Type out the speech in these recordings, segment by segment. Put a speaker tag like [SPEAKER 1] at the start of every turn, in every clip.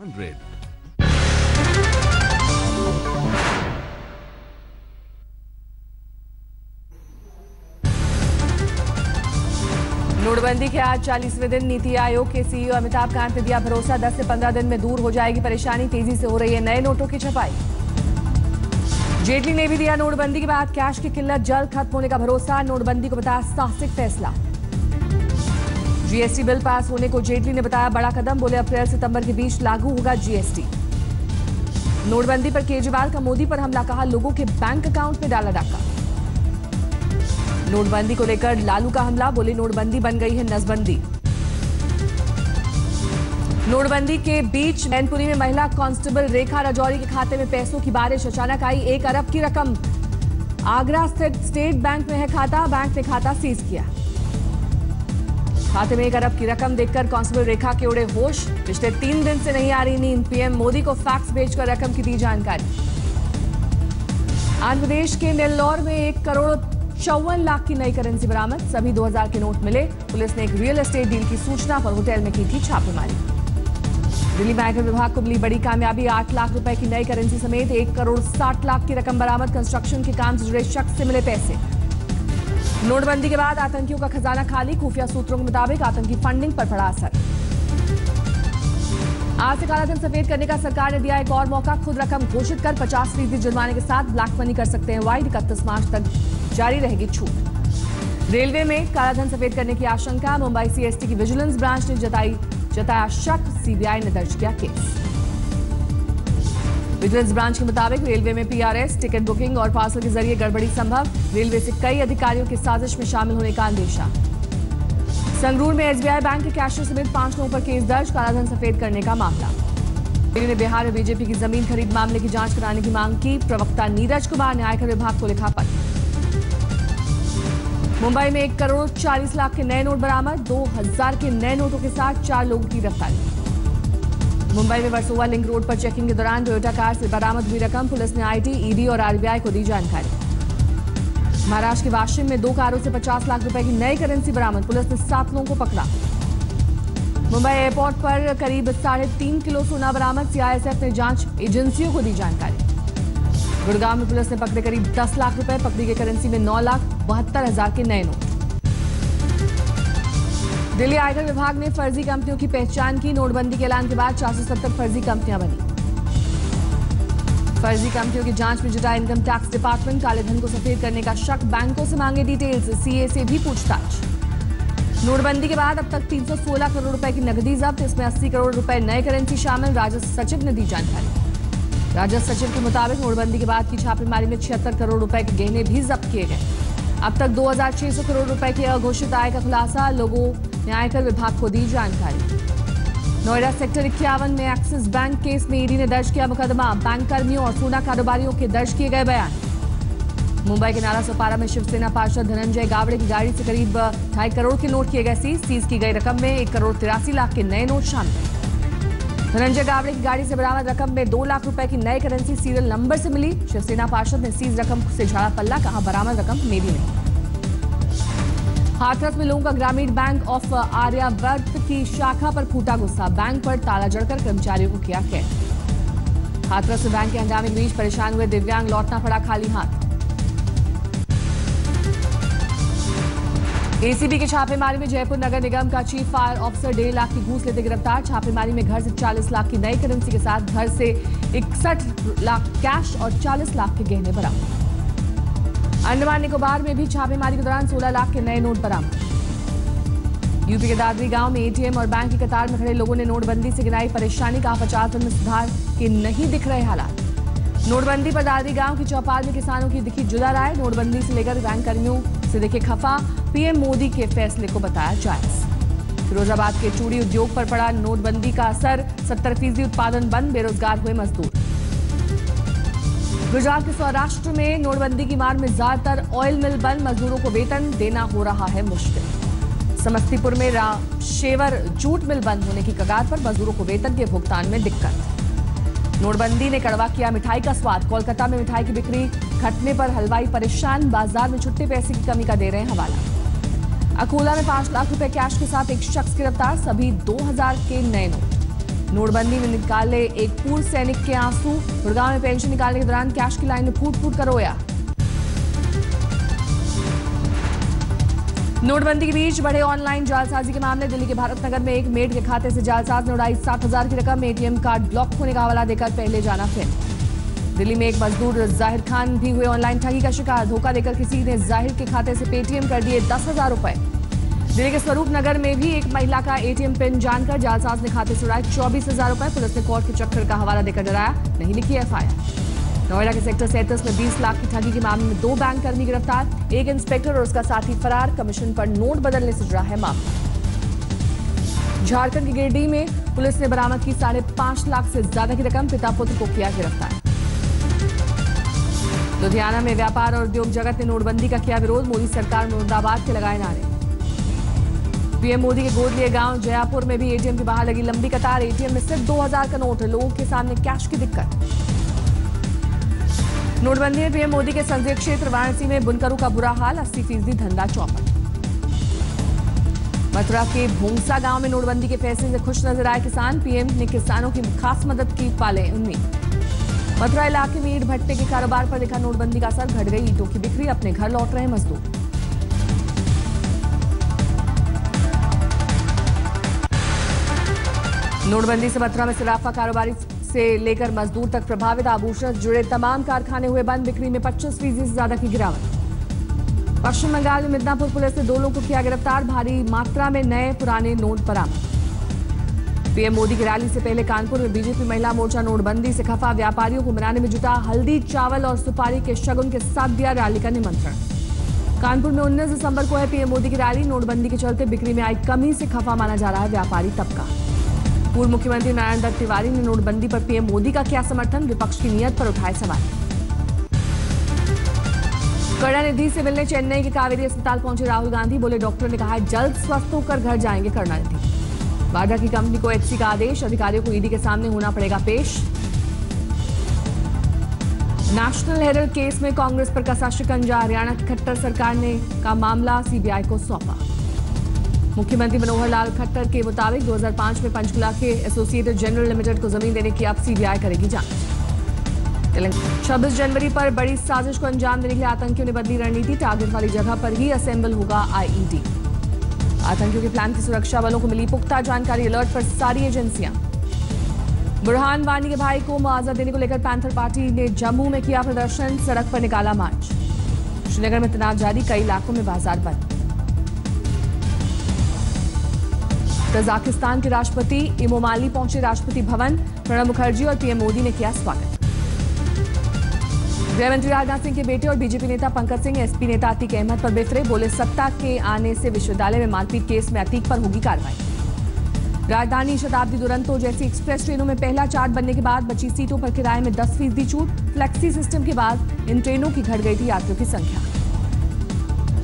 [SPEAKER 1] 100।
[SPEAKER 2] नोटबंदी के आज 40वें दिन नीति आयोग के सीईओ अमिताभ कांत ने दिया भरोसा, 10 से 15 दिन में दूर हो जाएगी परेशानी। तेजी से हो रही है नए नोटों की छपाई। जेटली ने भी दिया नोटबंदी के बाद कैश की किल्लत जल्द खत्म होने का भरोसा। नोटबंदी को बताया साहसिक फैसला। जीएसटी बिल पास होने को जेटली ने बताया बड़ा कदम। बोले अप्रैल सितंबर के बीच लागू होगा जीएसटी। नोटबंदी पर केजरीवाल का मोदी पर हमला, कहा लोगों के बैंक अकाउंट में डाला डाका। नोटबंदी को लेकर लालू का हमला, बोले नोटबंदी बन गई है नसबंदी। नोटबंदी के बीच मैनपुरी में महिला कांस्टेबल रेखा राजौरी के खाते में पैसों की बारिश। अचानक आई 1 अरब की रकम। आगरा स्थित स्टेट बैंक में है खाता, बैंक ने खाता सीज किया। खाते में 1 अरब की रकम देखकर कांस्टेबल रेखा के उड़े होश। पिछले 3 दिन से नहीं आ रही नींद। पीएम मोदी को फैक्स भेजकर रकम की दी जानकारी। आंध्र प्रदेश के नेल्लौर में 1,54 लाख की नई करेंसी बरामद। सभी 2000 के नोट मिले। पुलिस ने एक रियल एस्टेट डील की सूचना पर होटल में की थी छापेमारी। दिल्ली में आयकर विभाग को मिली बड़ी कामयाबी। 8 लाख रुपए की नई करेंसी समेत 1,60 लाख की रकम बरामद। कंस्ट्रक्शन के काम से जुड़े शख्स से मिले पैसे। नोटबंदी के बाद आतंकियों का खजाना खाली। खुफिया सूत्रों के मुताबिक आतंकी फंडिंग पर पड़ा असर। आज से कालाधन सफेद करने का सरकार ने दिया एक और मौका। खुद रकम घोषित कर 50% जुर्माने के साथ ब्लैक मनी कर सकते हैं वाइड। 31 मार्च तक जारी रहेगी छूट। रेलवे में कालाधन सफेद करने की आशंका। मुंबई सीएसटी की विजिलेंस ब्रांच ने जताया शक। सीबीआई ने दर्ज किया केस। विजिलेंस ब्रांच के मुताबिक रेलवे में पीआरएस, टिकट बुकिंग और पार्सल के जरिए गड़बड़ी संभव। रेलवे से कई अधिकारियों के साजिश में शामिल होने का अंदेशा। संगरूर में एसबीआई बैंक के कैशियर समेत 5 लोगों पर केस दर्ज। कालाधन सफेद करने का मामला। दिल्ली ने बिहार में बीजेपी की जमीन खरीद मामले की जांच कराने की मांग की। प्रवक्ता नीरज कुमार ने आयकर विभाग को लिखा पत्र। मुंबई में 1,40 लाख के नए नोट बरामद। 2000 के नए नोटों के साथ 4 लोगों की गिरफ्तारी। मुंबई में वर्सोवा लिंक रोड पर चेकिंग के दौरान टोयोटा कार से बरामद हुई रकम। पुलिस ने आईटी, ईडी और आरबीआई को दी जानकारी। महाराष्ट्र के वाशिम में 2 कारों से 50 लाख रुपए की नई करेंसी बरामद। पुलिस ने 7 लोगों को पकड़ा। मुंबई एयरपोर्ट पर करीब 3.5 किलो सोना बरामद। सीआईएसएफ ने जांच एजेंसियों को दी जानकारी। गुड़गांव में पुलिस ने पकड़े करीब 10 लाख रुपए। पकड़ी गई करेंसी में 9,72,000 के नए नोट। दिल्ली आयकर विभाग ने फर्जी कंपनियों की पहचान की। नोटबंदी के ऐलान के बाद 470 फर्जी कंपनियां बनी। फर्जी कंपनियों की जांच में जुटा इनकम टैक्स डिपार्टमेंट। काले धन को सफेद करने का शक। बैंकों से मांगे डिटेल्स। सीए से भी पूछताछ। नोटबंदी के बाद अब तक 316 करोड़ रुपए की नकदी जब्त। इसमें 80 करोड़ रुपए नए करेंसी शामिल। राजस्व सचिव ने दी जानकारी। राजस्व सचिव के मुताबिक नोटबंदी के बाद की छापेमारी में 76 करोड़ रुपए के गहने भी जब्त किए गए। अब तक 2,600 करोड़ रुपए की अघोषित आय का खुलासा। लोगों ने आयकर विभाग को दी जानकारी। नोएडा सेक्टर 51 में एक्सिस बैंक केस में ईडी ने दर्ज किया मुकदमा। बैंक कर्मियों और सोना कारोबारियों के दर्ज किए गए बयान। मुंबई के नाला सोपारा में शिवसेना पार्षद धनंजय गावड़े की गाड़ी से करीब 2.5 करोड़ के नोट किए गए सीज। सीज की गई रकम में 1,83,00,000 के नए नोट शामिल। धनंजय गावड़े की गाड़ी से बरामद रकम में 2 लाख रुपए की नई करेंसी सीरियल नंबर से मिली। शिवसेना पार्षद ने सीज रकम से झाड़ा पल्ला, कहा बरामद रकम मेरी नहीं। हाथरस में लोगों का ग्रामीण बैंक ऑफ आर्यावर्त की शाखा पर फूटा गुस्सा। बैंक पर ताला जड़कर कर्मचारियों को किया कैद। हाथरस में बैंक के हंगामे के बीच परेशान हुए दिव्यांग लौटना पड़ा खाली हाथ। एसीबी के छापेमारी में जयपुर नगर निगम का चीफ फायर ऑफिसर 1.5 लाख की घूस लेते गिरफ्तार। छापेमारी में घर से 40 लाख की नई करेंसी के साथ घर से 61 लाख कैश और 40 लाख के गहने बरामद। अंडमान निकोबार में भी छापेमारी के दौरान 16 लाख के नए नोट बरामद। यूपी के दादरी गांव में एटीएम और बैंक की कतार में खड़े लोगों ने नोटबंदी से गिनाई परेशानी, कहा 50 दिन में सुधार के नहीं दिख रहे हालात। नोटबंदी पर दादरी गांव की चौपाल में किसानों की दिखी जुदा राय। नोटबंदी से लेकर बैंक कर्मियों से दिखे खफा। पीएम मोदी के फैसले को बताया जायज। फिरोजाबाद के चूड़ी उद्योग पर पड़ा नोटबंदी का असर। 70% उत्पादन बंद। बेरोजगार हुए मजदूर। गुजरात के सौराष्ट्र में नोटबंदी की मार में ज्यादातर ऑयल मिल बंद। मजदूरों को वेतन देना हो रहा है मुश्किल। समस्तीपुर में शेवर जूट मिल बंद होने की कगार पर। मजदूरों को वेतन के भुगतान में दिक्कत। नोटबंदी ने कड़वा किया मिठाई का स्वाद। कोलकाता में मिठाई की बिक्री घटने पर हलवाई परेशान। बाजार में छुट्टे पैसे की कमी का दे रहे हैं हवाला। अकोला में 5 लाख रुपए कैश के साथ एक शख्स गिरफ्तार। सभी 2000 के नए नोट। नोटबंदी में निकाले एक पूर्व सैनिक के आंसू। गुड़गांव में पेंशन निकालने के दौरान कैश की लाइन में फूट फूट कर रोया। नोटबंदी के बीच बढ़े ऑनलाइन जालसाजी के मामले। दिल्ली के भारत नगर में एक मेड के खाते से जालसाज ने उड़ाई 60,000 की रकम। एटीएम कार्ड ब्लॉक होने का हवाला देकर पहले जाना फिर। दिल्ली में एक मजदूर जाहिर खान भी हुए ऑनलाइन ठगी का शिकार। धोखा देकर किसी ने जाहिर के खाते से पेटीएम कर दिए 10,000 रुपए। दिल्ली के स्वरूप नगर में भी एक महिला का एटीएम पिन जानकर जालसाज ने खाते से उड़ाए 24,000 रुपए। पुलिस ने कोर्ट के चक्कर का हवाला देकर डराया, नहीं लिखी एफआईआर। नोएडा के सेक्टर 37 में 20 लाख की ठगी के मामले में 2 बैंक कर्मी गिरफ्तार। एक इंस्पेक्टर और उसका साथी फरार। कमीशन पर नोट बदलने से जुड़ा है मामला। झारखंड के गिरिडीह में पुलिस ने बरामद की 5.5 लाख से ज्यादा की रकम। पिता पुत्र को किया गिरफ्तार। लुधियाना में व्यापार और उद्योग जगत ने नोटबंदी का किया विरोध। मोदी सरकार मुर्दाबाद के लगाए नारे। पीएम मोदी के गोद लिए गांव जयापुर में भी एटीएम के बाहर लगी लंबी कतार। एटीएम में सिर्फ 2,000 का नोट। लोगों के सामने कैश की दिक्कत। नोटबंदी में पीएम मोदी के संसदीय क्षेत्र वाराणसी में बुनकरों का बुरा हाल। 80% धंधा चौपट। मथुरा के भोंगसा गांव में नोटबंदी के फैसले से खुश नजर आए किसान। पीएम ने किसानों की खास मदद की, पाले उम्मीद। मथुरा इलाके में ईंट भट्टे के कारोबार पर दिखा नोटबंदी का असर। घट गई ईंटों की बिक्री। अपने घर लौट रहे मजदूर। नोटबंदी से मथुरा में सराफा कारोबारी से लेकर मजदूर तक प्रभावित। आभूषण से जुड़े तमाम कारखाने हुए बंद। बिक्री में 25% से ज्यादा की गिरावट। पश्चिम बंगाल में मिदनापुर पुलिस ने 2 लोगों को किया गिरफ्तार। भारी मात्रा में नए पुराने नोट बरामद। पीएम मोदी की रैली से पहले कानपुर में बीजेपी महिला मोर्चा नोटबंदी से खफा व्यापारियों को मनाने में जुटा। हल्दी, चावल और सुपारी के शगुन के साथ दिया रैली का निमंत्रण। कानपुर में 19 दिसंबर को है पीएम मोदी की रैली। नोटबंदी के चलते बिक्री में आई कमी से खफा माना जा रहा है व्यापारी तबका। पूर्व मुख्यमंत्री नारायण दत्त तिवारी ने नोटबंदी पर पीएम मोदी का किया समर्थन। विपक्ष की नीयत पर उठाए सवाल। करुणानिधि से मिलने चेन्नई के कावेरी अस्पताल पहुंचे राहुल गांधी। बोले डॉक्टर ने कहा है जल्द स्वस्थ होकर घर जाएंगे करुणानिधि। वाड्रा की कंपनी को एचसी का आदेश। अधिकारियों को ईडी के सामने होना पड़ेगा पेश। नेशनल हेराल्ड केस में कांग्रेस पर कसा शिकंजा। हरियाणा की खट्टर सरकार ने का मामला सीबीआई को सौंपा। मुख्यमंत्री मनोहर लाल खट्टर के मुताबिक 2005 में पंचकुला के एसोसिएटेड जनरल लिमिटेड को जमीन देने की अब सीबीआई करेगी जांच। 26 जनवरी पर बड़ी साजिश को अंजाम देने के लिए आतंकियों ने बदली रणनीति। टारगेट वाली जगह पर ही असेंबल होगा आईईडी। आतंकियों के प्लान की सुरक्षा बलों को मिली पुख्ता जानकारी। अलर्ट पर सारी एजेंसियां। बुरहान वानी के भाई को मुआवजा देने को लेकर पैंथर पार्टी ने जम्मू में किया प्रदर्शन। सड़क पर निकाला मार्च। श्रीनगर में तनाव जारी। कई इलाकों में बाजार बंद। कजाकिस्तान के राष्ट्रपति इमोमाली पहुंचे राष्ट्रपति भवन। प्रणब मुखर्जी और पीएम मोदी ने किया स्वागत। गृहमंत्री राजनाथ सिंह के बेटे और बीजेपी नेता पंकज सिंह एसपी नेता अतीक अहमद पर बिफरे। बोले सत्ता के आने से विश्वविद्यालय में मारपीट केस में अतीक पर होगी कार्रवाई। राजधानी शताब्दी दुरंतो जैसी एक्सप्रेस ट्रेनों में पहला चार्ट बनने के बाद बची सीटों पर किराए में 10% छूट। फ्लेक्सी सिस्टम के बाद इन ट्रेनों की घट गई थी यात्रियों की संख्या।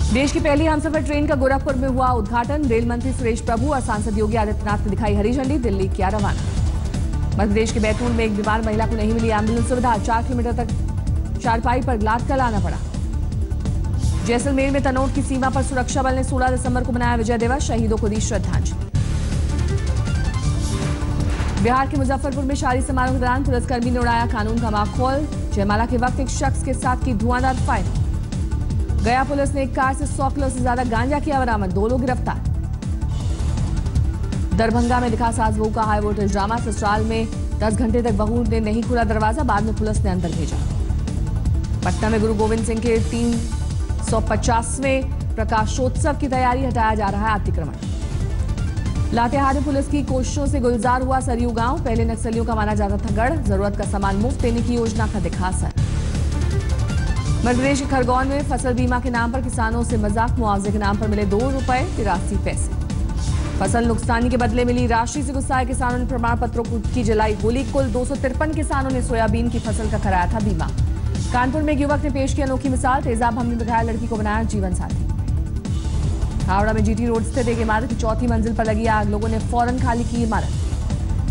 [SPEAKER 2] देश की पहली हमसफर ट्रेन का गोरखपुर में हुआ उद्घाटन। रेल मंत्री सुरेश प्रभु और सांसद योगी आदित्यनाथ ने दिखाई हरी झंडी। दिल्ली किया रवाना। मध्य प्रदेश के बैतूल में एक बीमार महिला को नहीं मिली एम्बुलेंस सुविधा। 4 किलोमीटर तक चारपाई पर लाद कर लाना पड़ा। जैसलमेर में तनोट की सीमा पर सुरक्षा बल ने 16 दिसंबर को मनाया विजय दिवस। शहीदों को दी श्रद्धांजलि। बिहार के मुजफ्फरपुर में शादी समारोह के दौरान पुलिसकर्मी ने उड़ाया कानून का माखौल। जयमाला के वक्त एक शख्स के साथ की धुआंधार फायरिंग। गया पुलिस ने एक कार से 100 किलो से ज्यादा गांजा किया बरामद। 2 लोग गिरफ्तार। दरभंगा में दिखा सास बहू का हाई वोल्टेज ड्रामा। ससुराल में 10 घंटे तक बहू ने नहीं खोला दरवाजा। बाद में पुलिस ने अंदर भेजा। पटना में गुरु गोविंद सिंह के 350वें प्रकाशोत्सव की तैयारी। हटाया जा रहा है अतिक्रमण। लातेहार में पुलिस की कोशिशों से गुलजार हुआ सरयू गांव। पहले नक्सलियों का माना जाता था गढ़। जरूरत का सामान मुफ्त देने की योजना का दिखा असर। मध्य प्रदेश के खरगोन में फसल बीमा के नाम पर किसानों से मजाक। मुआवजे के नाम पर मिले 2 रुपए 83 पैसे। फसल नुकसानी के बदले मिली राशि से गुस्साए किसानों ने प्रमाण पत्रों की जलाई होली। कुल 253 किसानों ने सोयाबीन की फसल का कराया था बीमा। कानपुर में एक युवक ने पेश की अनोखी मिसाल। तेजाब हमने दिखाया लड़की को बनाया जीवन साथी। हावड़ा में जीटी रोड स्थित एक इमारत की 4थी मंजिल पर लगी आग। लोगों ने फौरन खाली की इमारत।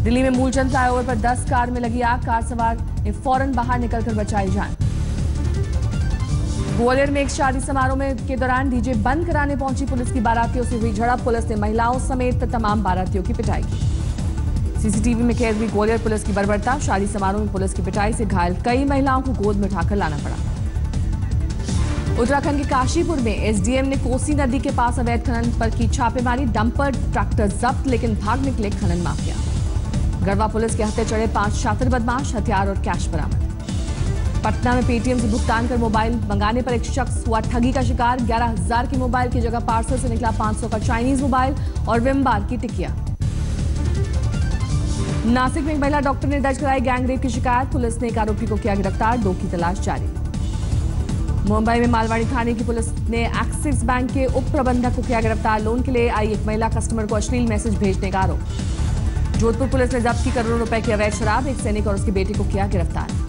[SPEAKER 2] दिल्ली में मूलचंद फ्लाईओवर पर 10 कार में लगी आग। कार सवार ने फौरन बाहर निकलकर बचाई जान। ग्वालियर में एक शादी समारोह के दौरान डीजे बंद कराने पहुंची पुलिस की बारातियों से हुई झड़प। पुलिस ने महिलाओं समेत तमाम बारातियों की पिटाई की। सीसीटीवी में कैद हुई ग्वालियर पुलिस की बर्बरता। शादी समारोह में पुलिस की पिटाई से घायल कई महिलाओं को गोद में उठाकर लाना पड़ा। उत्तराखंड के काशीपुर में एसडीएम ने कोसी नदी के पास अवैध खनन पर की छापेमारी। डंपर ट्रैक्टर जब्त, लेकिन भाग निकले खनन माफिया। गढ़वा पुलिस के हत्थे चढ़े 5 शातिर बदमाश, हथियार और कैश बरामद। पटना में पेटीएम से भुगतान कर मोबाइल मंगाने पर एक शख्स हुआ ठगी का शिकार। 11,000 की मोबाइल की जगह पार्सल से निकला 500 का चाइनीज मोबाइल और विम बार की टिकिया। नासिक में एक महिला डॉक्टर ने दर्ज कराई गैंगरेप की शिकायत। पुलिस ने एक आरोपी को किया गिरफ्तार, 2 की तलाश जारी। मुंबई में मालवाड़ी थाने की पुलिस ने एक्सिस बैंक के उप प्रबंधक को किया गिरफ्तार। लोन के लिए आई एक महिला कस्टमर को अश्लील मैसेज भेजने का आरोप। जोधपुर पुलिस ने जब्त की करोड़ों रुपए की अवैध शराब। एक सैनिक और उसके बेटे को किया गिरफ्तार।